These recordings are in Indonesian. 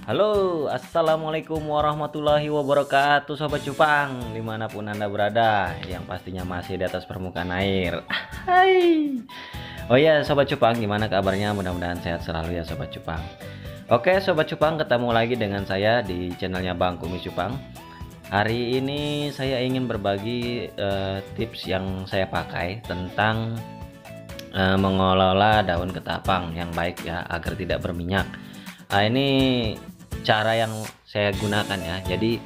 Halo, assalamualaikum warahmatullahi wabarakatuh, Sobat Cupang, dimanapun Anda berada, yang pastinya masih di atas permukaan air. Hai. Oh ya, Sobat Cupang, gimana kabarnya? Mudah-mudahan sehat selalu ya, Sobat Cupang. Oke, Sobat Cupang, ketemu lagi dengan saya di channelnya Bang Kumis Cupang. Hari ini saya ingin berbagi tips yang saya pakai tentang mengelola daun ketapang yang baik ya, agar tidak berminyak. Nah, ini cara yang saya gunakan ya. Jadi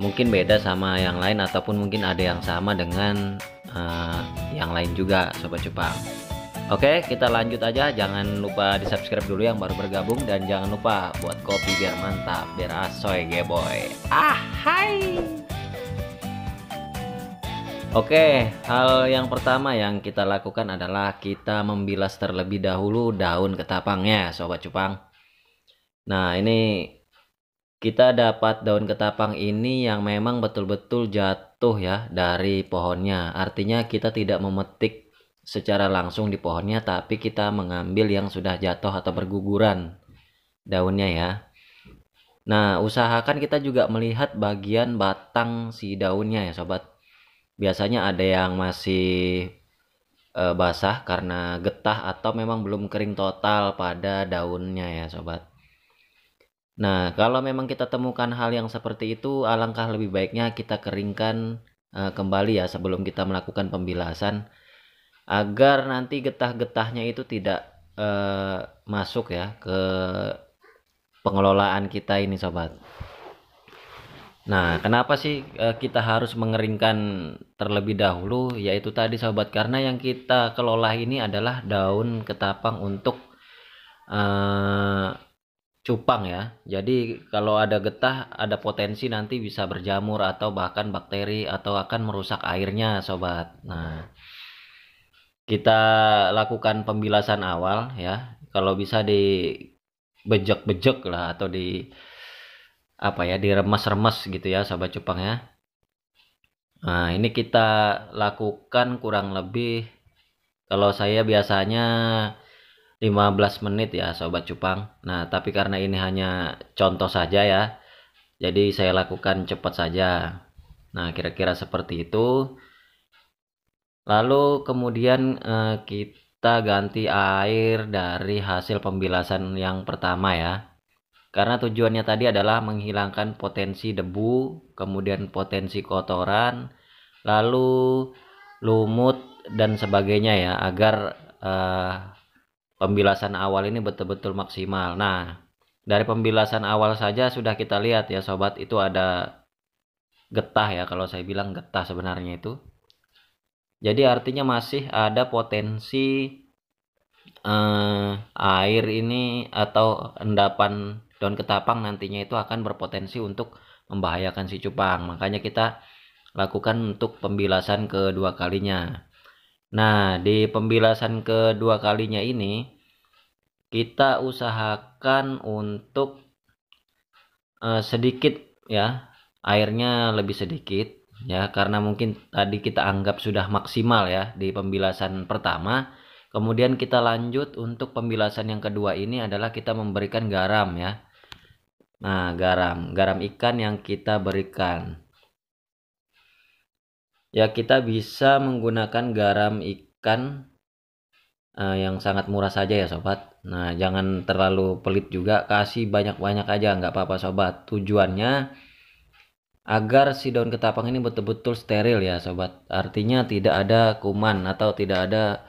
mungkin beda sama yang lain ataupun mungkin ada yang sama dengan yang lain juga, Sobat Cupang. Oke, kita lanjut aja. Jangan lupa di subscribe dulu yang baru bergabung, dan jangan lupa buat kopi biar mantap, biar asoy geboy. Hai. Oke, hal yang pertama yang kita lakukan adalah kita membilas terlebih dahulu daun ketapangnya, Sobat Cupang. Nah, ini kita dapat daun ketapang ini yang memang betul-betul jatuh ya dari pohonnya. Artinya kita tidak memetik secara langsung di pohonnya, tapi kita mengambil yang sudah jatuh atau berguguran daunnya ya. Nah, usahakan kita juga melihat bagian batang si daunnya ya, Sobat. Biasanya ada yang masih basah karena getah atau memang belum kering total pada daunnya ya, Sobat. Nah, kalau memang kita temukan hal yang seperti itu, alangkah lebih baiknya kita keringkan kembali ya sebelum kita melakukan pembilasan, agar nanti getah-getahnya itu tidak masuk ya ke pengelolaan kita ini, Sobat. Nah, kenapa sih kita harus mengeringkan terlebih dahulu? Yaitu tadi, Sobat, karena yang kita kelola ini adalah daun ketapang untuk eh, cupang ya. Jadi kalau ada getah, ada potensi nanti bisa berjamur atau bahkan bakteri, atau akan merusak airnya, Sobat. Nah, kita lakukan pembilasan awal ya. Kalau bisa dibejek-bejek lah, atau di apa ya, diremes-remes gitu ya, Sobat Cupang ya. Nah, ini kita lakukan kurang lebih, kalau saya biasanya 15 menit ya, Sobat Cupang. Nah, tapi karena ini hanya contoh saja ya, jadi saya lakukan cepat saja. Nah, kira-kira seperti itu. Lalu kemudian kita ganti air dari hasil pembilasan yang pertama ya. Karena tujuannya tadi adalah menghilangkan potensi debu, kemudian potensi kotoran, lalu lumut dan sebagainya ya, agar eh, pembilasan awal ini betul-betul maksimal. Nah, dari pembilasan awal saja sudah kita lihat ya, Sobat, itu ada getah ya, kalau saya bilang getah sebenarnya itu. Jadi artinya masih ada potensi air ini atau endapan daun ketapang nantinya itu akan berpotensi untuk membahayakan si cupang. Makanya kita lakukan untuk pembilasan kedua kalinya. Nah, di pembilasan kedua kalinya ini kita usahakan untuk sedikit ya, airnya lebih sedikit ya, karena mungkin tadi kita anggap sudah maksimal ya di pembilasan pertama. Kemudian kita lanjut untuk pembilasan yang kedua, ini adalah kita memberikan garam ya. Nah, garam ikan yang kita berikan ya, kita bisa menggunakan garam ikan yang sangat murah saja ya, Sobat. Nah, jangan terlalu pelit juga, kasih banyak-banyak aja nggak apa-apa, Sobat. Tujuannya agar si daun ketapang ini betul-betul steril ya, Sobat. Artinya tidak ada kuman atau tidak ada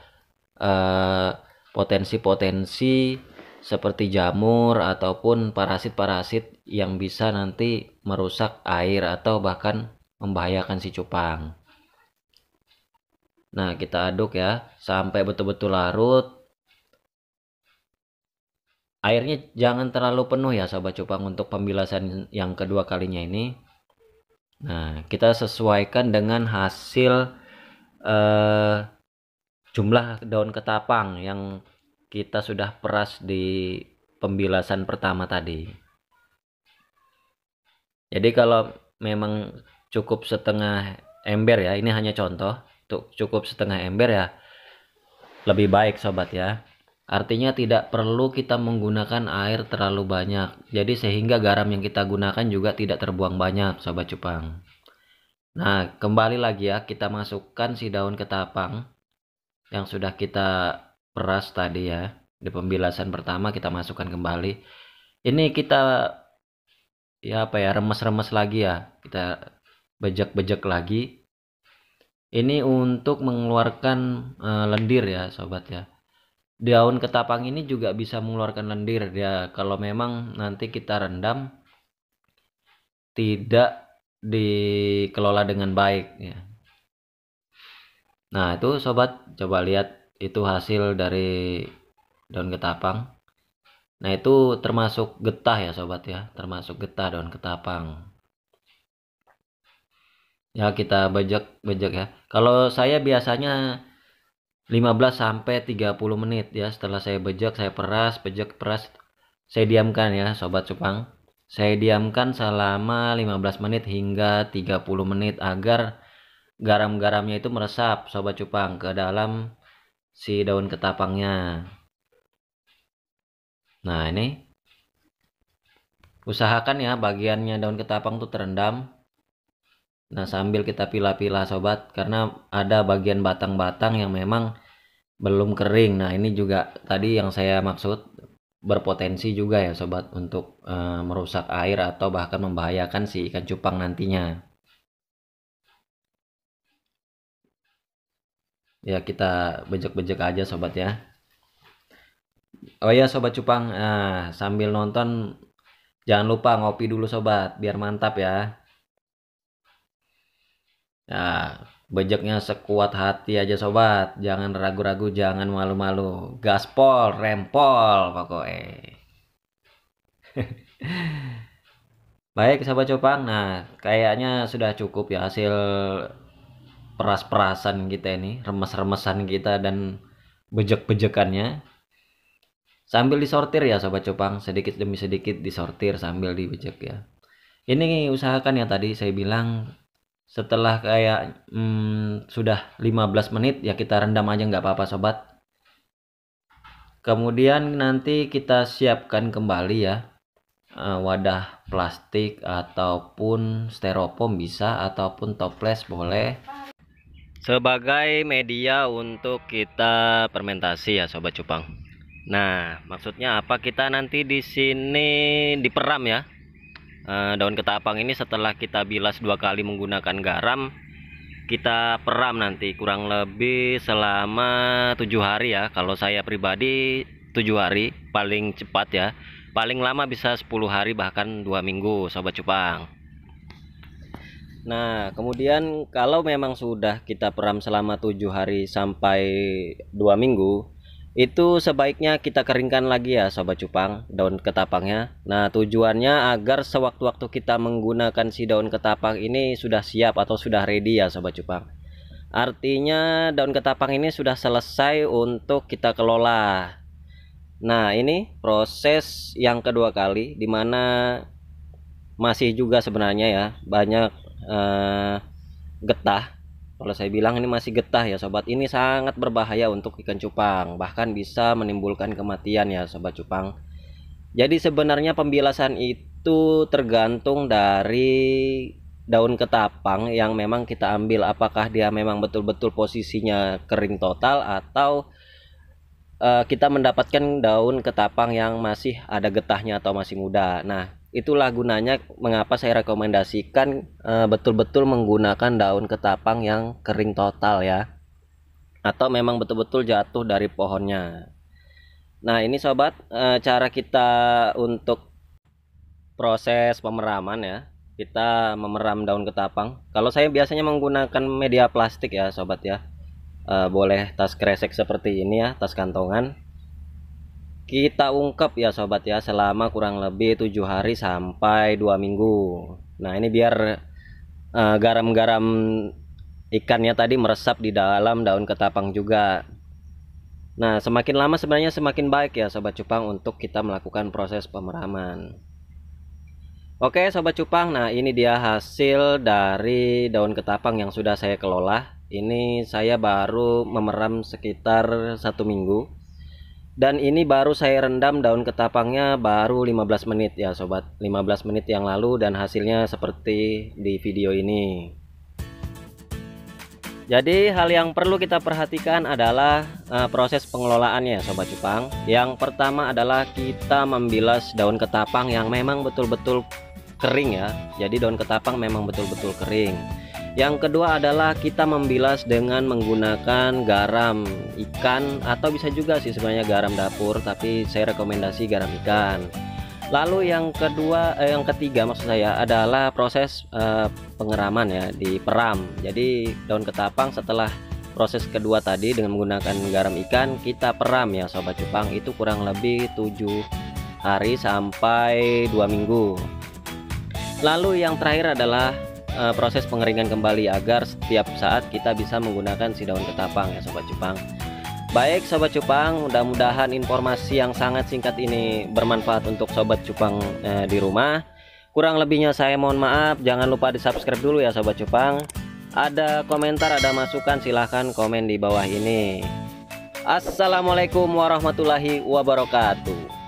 potensi-potensi seperti jamur ataupun parasit-parasit yang bisa nanti merusak air atau bahkan membahayakan si cupang. Nah, kita aduk ya sampai betul-betul larut. Airnya jangan terlalu penuh ya, Sobat Cupang, untuk pembilasan yang kedua kalinya ini. Nah, kita sesuaikan dengan hasil jumlah daun ketapang yang kita sudah peras di pembilasan pertama tadi. Jadi kalau memang cukup setengah ember ya, ini hanya contoh, cukup setengah ember ya lebih baik, Sobat ya. Artinya tidak perlu kita menggunakan air terlalu banyak. Jadi sehingga garam yang kita gunakan juga tidak terbuang banyak, sobat cupang. Nah, kembali lagi ya, kita masukkan si daun ketapang yang sudah kita peras tadi ya. Di pembilasan pertama kita masukkan kembali. Ini kita remes-remes lagi ya. Kita bejek-bejek lagi. Ini untuk mengeluarkan lendir ya, sobat ya. Daun ketapang ini juga bisa mengeluarkan lendir ya, kalau memang nanti kita rendam tidak dikelola dengan baik ya. Nah, itu sobat, coba lihat itu hasil dari daun ketapang. Nah, itu termasuk getah ya sobat ya, termasuk getah daun ketapang. Ya, kita bejek-bejek ya. Kalau saya biasanya 15 sampai 30 menit ya, setelah saya bejek, saya peras, bejek, peras, saya diamkan ya sobat cupang. Saya diamkan selama 15 menit hingga 30 menit agar garam-garamnya itu meresap sobat cupang ke dalam si daun ketapangnya. Nah, ini usahakan ya bagiannya daun ketapang tuh terendam. Nah, sambil kita pilah-pilah sobat, karena ada bagian batang-batang yang memang belum kering. Nah, ini juga tadi yang saya maksud, berpotensi juga ya sobat untuk merusak air atau bahkan membahayakan si ikan cupang nantinya. Ya, kita bejek-bejek aja sobat ya. Oh ya sobat cupang, sambil nonton jangan lupa ngopi dulu sobat biar mantap ya. Nah, bejeknya sekuat hati aja sobat, jangan ragu-ragu, jangan malu-malu, gaspol, rempol pokoknya. Baik sobat cupang, nah kayaknya sudah cukup ya hasil peras-perasan kita ini, remes-remesan kita dan bejek-bejekannya. Sambil disortir ya sobat cupang, sedikit demi sedikit disortir sambil dibejek ya. Ini usahakan ya tadi saya bilang setelah kayak sudah 15 menit ya kita rendam aja nggak apa-apa sobat. Kemudian nanti kita siapkan kembali ya wadah plastik ataupun styrofoam bisa, ataupun toples boleh, sebagai media untuk kita fermentasi ya sobat cupang. Nah, maksudnya apa? Kita nanti di sini diperam ya. Daun ketapang ini setelah kita bilas 2 kali menggunakan garam, kita peram nanti kurang lebih selama 7 hari ya. Kalau saya pribadi 7 hari paling cepat ya. Paling lama bisa 10 hari bahkan 2 minggu sobat cupang. Nah, kemudian kalau memang sudah kita peram selama 7 hari sampai 2 minggu, itu sebaiknya kita keringkan lagi ya sobat cupang daun ketapangnya. Nah, tujuannya agar sewaktu-waktu kita menggunakan si daun ketapang ini sudah siap atau sudah ready ya sobat cupang. Artinya daun ketapang ini sudah selesai untuk kita kelola. Nah, ini proses yang kedua kali, dimana masih juga sebenarnya ya banyak getah. Kalau saya bilang ini masih getah ya sobat, ini sangat berbahaya untuk ikan cupang, bahkan bisa menimbulkan kematian ya sobat cupang. Jadi sebenarnya pembilasan itu tergantung dari daun ketapang yang memang kita ambil, apakah dia memang betul-betul posisinya kering total atau kita mendapatkan daun ketapang yang masih ada getahnya atau masih muda. Nah, itulah gunanya mengapa saya rekomendasikan betul-betul menggunakan daun ketapang yang kering total ya, atau memang betul-betul jatuh dari pohonnya. Nah, ini sobat cara kita untuk proses pemeraman ya. Kita memeram daun ketapang. Kalau saya biasanya menggunakan media plastik ya sobat ya. Boleh tas kresek seperti ini ya, tas kantongan. Kita ungkep ya sobat ya selama kurang lebih 7 hari sampai 2 minggu. Nah, ini biar garam-garam ikannya tadi meresap di dalam daun ketapang juga. Nah, semakin lama sebenarnya semakin baik ya sobat cupang untuk kita melakukan proses pemeraman. Oke sobat cupang, nah ini dia hasil dari daun ketapang yang sudah saya kelola. Ini saya baru memeram sekitar 1 minggu. Dan ini baru saya rendam daun ketapangnya baru 15 menit ya sobat, 15 menit yang lalu, dan hasilnya seperti di video ini. Jadi hal yang perlu kita perhatikan adalah proses pengelolaannya sobat cupang. Yang pertama adalah kita membilas daun ketapang yang memang betul-betul kering ya. Jadi daun ketapang memang betul-betul kering. Yang kedua adalah kita membilas dengan menggunakan garam ikan, atau bisa juga sih sebenarnya garam dapur, tapi saya rekomendasi garam ikan. Lalu yang ketiga maksud saya adalah proses pengeraman ya, diperam. Jadi daun ketapang setelah proses kedua tadi dengan menggunakan garam ikan, kita peram ya sobat cupang, itu kurang lebih 7 hari sampai 2 minggu. Lalu yang terakhir adalah proses pengeringan kembali agar setiap saat kita bisa menggunakan si daun ketapang ya sobat cupang. Baik sobat cupang, mudah-mudahan informasi yang sangat singkat ini bermanfaat untuk sobat cupang di rumah. Kurang lebihnya saya mohon maaf. Jangan lupa di subscribe dulu ya sobat cupang. Ada komentar, ada masukan, silahkan komen di bawah ini. Assalamualaikum warahmatullahi wabarakatuh.